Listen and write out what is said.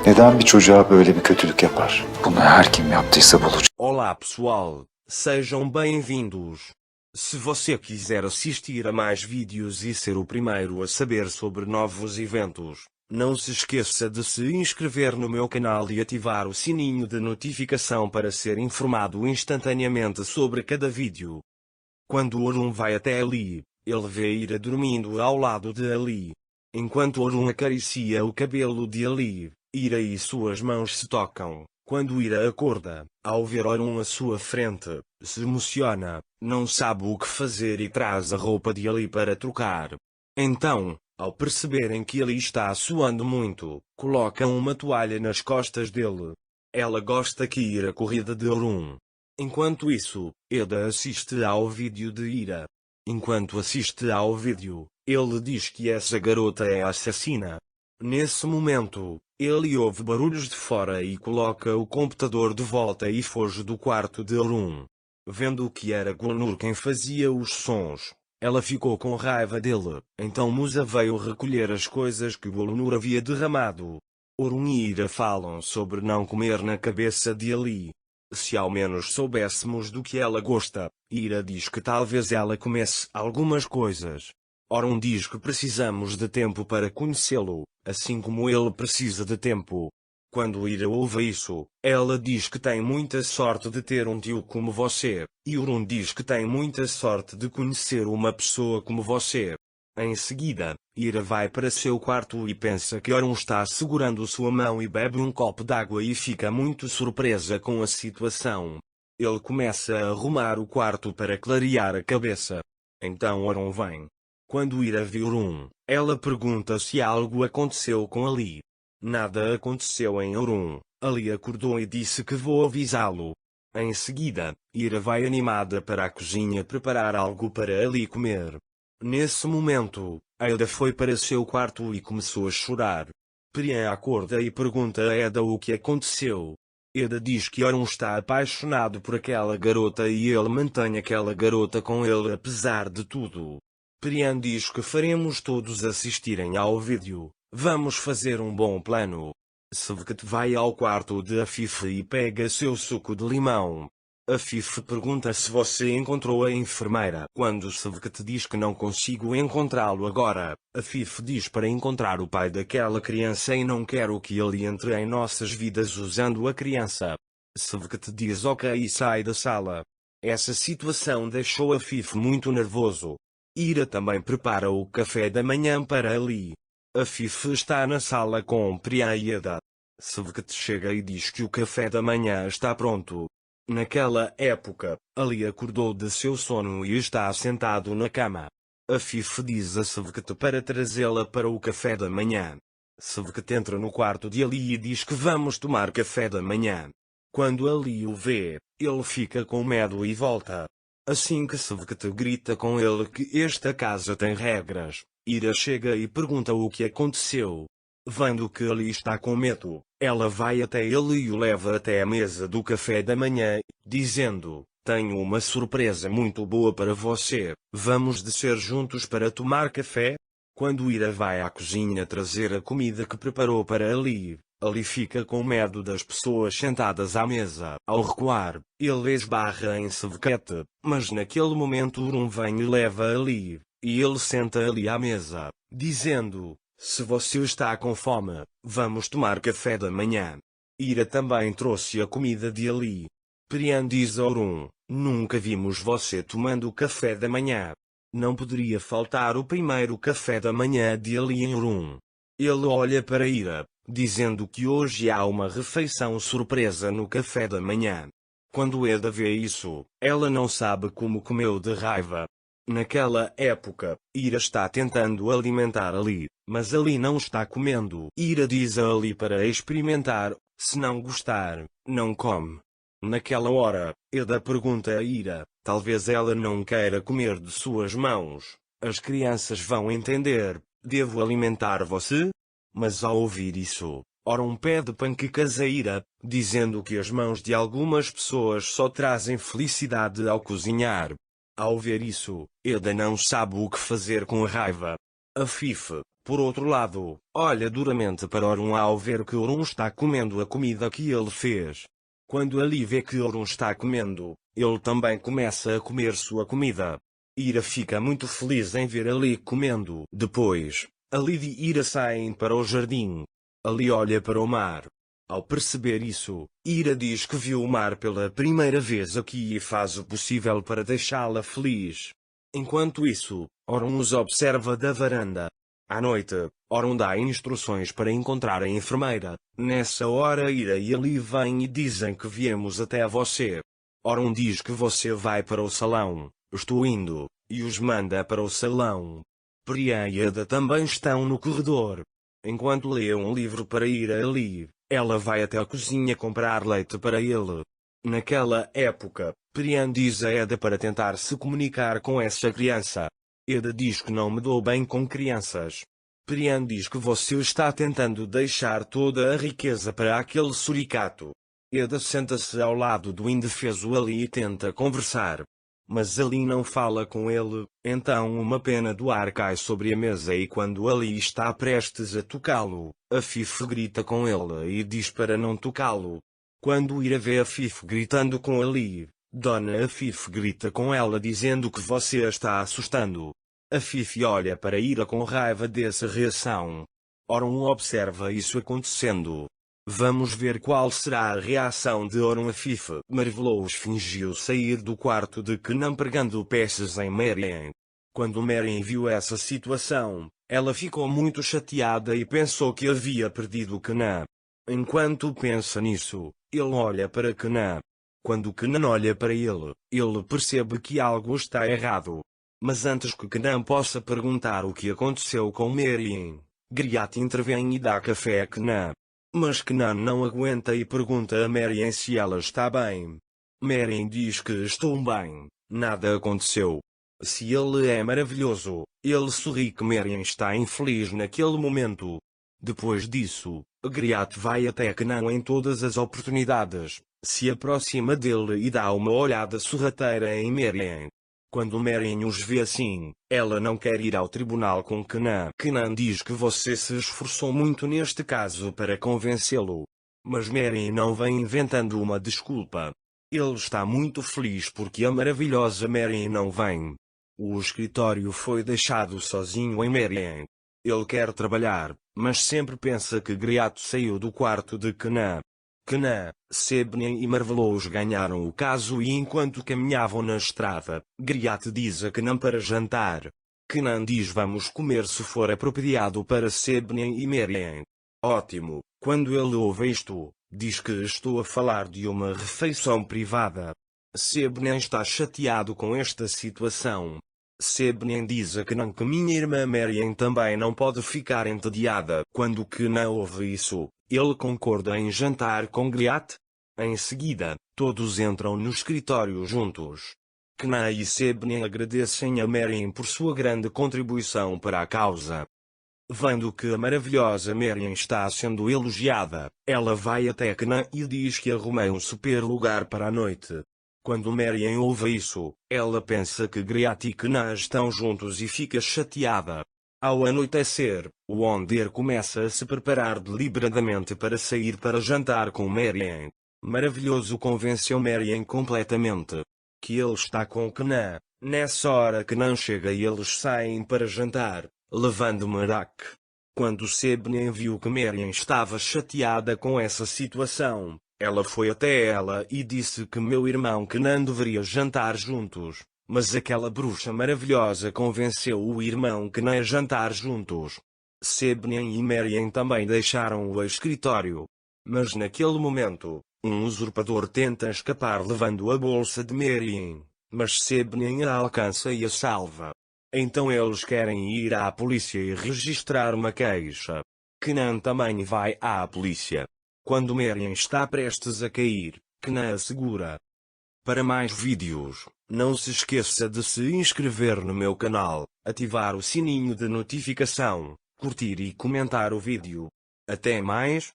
Neden bir çocuğa böyle bir kötülük yapar? Bunu her kim yaptıysa bulacak. Olá pessoal, sejam bem-vindos. Se você quiser assistir a mais vídeos e ser o primeiro a saber sobre novos eventos, não se esqueça de se inscrever no meu canal e ativar o sininho de notificação para ser informado instantaneamente sobre cada vídeo. Quando Orun vai até Ali, ele vê Ira dormindo ao lado de Ali. Enquanto Orun acaricia o cabelo de Ali, Ira e suas mãos se tocam. Quando Ira acorda, ao ver Orun à sua frente, se emociona, não sabe o que fazer e traz a roupa de Ali para trocar. Então, ao perceberem que Ali está suando muito, colocam uma toalha nas costas dele. Ela gosta que Ira corrida de Orun. Enquanto isso, Eda assiste ao vídeo de Ira. Enquanto assiste ao vídeo, ele diz que essa garota é assassina. Nesse momento, ele ouve barulhos de fora e coloca o computador de volta e foge do quarto de Orun. Vendo que era Gulnur quem fazia os sons, ela ficou com raiva dele. Então Musa veio recolher as coisas que Gulnur havia derramado. Orun e Ira falam sobre não comer na cabeça de Ali. Se ao menos soubéssemos do que ela gosta, Ira diz que talvez ela comece algumas coisas. Orun diz que precisamos de tempo para conhecê-lo, assim como ele precisa de tempo. Quando Ira ouve isso, ela diz que tem muita sorte de ter um tio como você, e Orun diz que tem muita sorte de conhecer uma pessoa como você. Em seguida, Ira vai para seu quarto e pensa que Orun está segurando sua mão e bebe um copo d'água e fica muito surpresa com a situação. Ele começa a arrumar o quarto para clarear a cabeça. Então Orun vem. Quando Ira vê Orun, ela pergunta se algo aconteceu com Ali. Nada aconteceu em Orun. Ali acordou e disse que vou avisá-lo. Em seguida, Ira vai animada para a cozinha preparar algo para Ali comer. Nesse momento, Eda foi para seu quarto e começou a chorar. Priyan acorda e pergunta a Eda o que aconteceu. Eda diz que Orun está apaixonado por aquela garota e ele mantém aquela garota com ele apesar de tudo. Priyan diz que faremos todos assistirem ao vídeo. Vamos fazer um bom plano. Sevkat vai ao quarto de Afif e pega seu suco de limão. Afif pergunta se você encontrou a enfermeira. Quando Sevkat diz que não consigo encontrá-lo agora, Afif diz para encontrar o pai daquela criança e não quero que ele entre em nossas vidas usando a criança. Sevkat diz ok e sai da sala. Essa situação deixou Afif muito nervoso. Ira também prepara o café da manhã para Ali. Afif está na sala com Priya e Eda. Sevkat chega e diz que o café da manhã está pronto. Naquela época, Ali acordou de seu sono e está sentado na cama. Afif diz a Sevkat para trazê-la para o café da manhã. Sevkat entra no quarto de Ali e diz que vamos tomar café da manhã. Quando Ali o vê, ele fica com medo e volta. Assim que Sevkat grita com ele que esta casa tem regras, Ira chega e pergunta o que aconteceu. Vendo que Ali está com medo, ela vai até ele e o leva até a mesa do café da manhã, dizendo: tenho uma surpresa muito boa para você, vamos descer juntos para tomar café? Quando Ira vai à cozinha trazer a comida que preparou para Ali, Ali fica com medo das pessoas sentadas à mesa. Ao recuar, ele esbarra em Sevkat, mas naquele momento Orun vem e leva Ali, e ele senta Ali à mesa, dizendo: se você está com fome, vamos tomar café da manhã. Ira também trouxe a comida de Ali. Priyan diz a Orun: nunca vimos você tomando café da manhã. Não poderia faltar o primeiro café da manhã de Ali em Orun. Ele olha para Ira, dizendo que hoje há uma refeição surpresa no café da manhã. Quando Eda vê isso, ela não sabe como comeu de raiva. Naquela época, Ira está tentando alimentar Ali, mas Ali não está comendo. Ira diz a Ali para experimentar, se não gostar, não come. Naquela hora, Eda pergunta a Ira, talvez ela não queira comer de suas mãos. As crianças vão entender, devo alimentar você? Mas ao ouvir isso, Orun pede panquecas a Ira, dizendo que as mãos de algumas pessoas só trazem felicidade ao cozinhar. Ao ver isso, Eda não sabe o que fazer com a raiva. Afif, Por outro lado, olha duramente para Orun ao ver que Orun está comendo a comida que ele fez. Quando Ali vê que Orun está comendo, ele também começa a comer sua comida. Ira fica muito feliz em ver Ali comendo. Depois, Ali e Ira saem para o jardim. Ali olha para o mar. Ao perceber isso, Ira diz que viu o mar pela primeira vez aqui e faz o possível para deixá-la feliz. Enquanto isso, Orun os observa da varanda. À noite, Orun dá instruções para encontrar a enfermeira. Nessa hora Ira e Ali vêm e dizem que viemos até você. Orun diz que você vai para o salão. Estou indo, e os manda para o salão. Priya e Ada também estão no corredor. Enquanto lê um livro para Ira e Ali, ela vai até a cozinha comprar leite para ele. Naquela época, Priya diz a Ada para tentar se comunicar com essa criança. Ada diz que não me dou bem com crianças. Priya diz que você está tentando deixar toda a riqueza para aquele suricato. Ada senta-se ao lado do indefeso Ali e tenta conversar. Mas Ali não fala com ele, então uma pena do ar cai sobre a mesa e quando Ali está prestes a tocá-lo, Afif grita com ele e diz para não tocá-lo. Quando Ira vê Afif gritando com Ali, Dona Afif grita com ela dizendo que você a está assustando. Afif olha para Ira com raiva dessa reação. Orun observa isso acontecendo. Vamos ver qual será a reação de Orun. Afif Marvelous fingiu sair do quarto de Kenan pregando peças em Marian. Quando Marian viu essa situação, ela ficou muito chateada e pensou que havia perdido Kenan. Enquanto pensa nisso, ele olha para Kenan. Quando Kenan olha para ele, ele percebe que algo está errado. Mas antes que Kenan possa perguntar o que aconteceu com Marian, Griat intervém e dá café a Kenan. Mas Kenan não aguenta e pergunta a Marian se ela está bem. Marian diz que estou bem, nada aconteceu. Se ele é maravilhoso, ele sorri que Marian está infeliz naquele momento. Depois disso, Griat vai até Kenan em todas as oportunidades, se aproxima dele e dá uma olhada sorrateira em Marian. Quando Marian os vê assim, ela não quer ir ao tribunal com Kenan. Kenan diz que você se esforçou muito neste caso para convencê-lo. Mas Marian não vem inventando uma desculpa. Ele está muito feliz porque a maravilhosa Marian não vem. O escritório foi deixado sozinho em Marian. Ele quer trabalhar, mas sempre pensa que Griat saiu do quarto de Kenan. Kenan, Sebnian e Marvelous ganharam o caso e enquanto caminhavam na estrada, Griat diz a Kenan para jantar. Kenan diz vamos comer se for apropriado para Sebnian e Marian. Ótimo, quando ele ouve isto, diz que estou a falar de uma refeição privada. Sebnian está chateado com esta situação. Sebnian diz a Kenan que minha irmã Marian também não pode ficar entediada. Quando Kenan ouve isso, ele concorda em jantar com Griat. Em seguida, todos entram no escritório juntos. Kenan e Sebnian agradecem a Marian por sua grande contribuição para a causa. Vendo que a maravilhosa Marian está sendo elogiada, ela vai até Kenan e diz que arrumei um super lugar para a noite. Quando Marian ouve isso, ela pensa que Griat e Kenan estão juntos e fica chateada. Ao anoitecer, Wonder começa a se preparar deliberadamente para sair para jantar com Marian. Maravilhoso convenceu Marian completamente que ele está com Kenan. Nessa hora Kenan chega e eles saem para jantar, levando Merak. Quando Sebnian viu que Marian estava chateada com essa situação, ela foi até ela e disse que meu irmão Kenan deveria jantar juntos. Mas aquela bruxa maravilhosa convenceu o irmão Kenan a jantar juntos. Sebnian e Marian também deixaram o escritório. Mas naquele momento, um usurpador tenta escapar levando a bolsa de Marian, mas Sebnian a alcança e a salva. Então eles querem ir à polícia e registrar uma queixa. Kenan também vai à polícia. Quando Marian está prestes a cair, Kenan a segura. Para mais vídeos, não se esqueça de se inscrever no meu canal, ativar o sininho de notificação, curtir e comentar o vídeo. Até mais!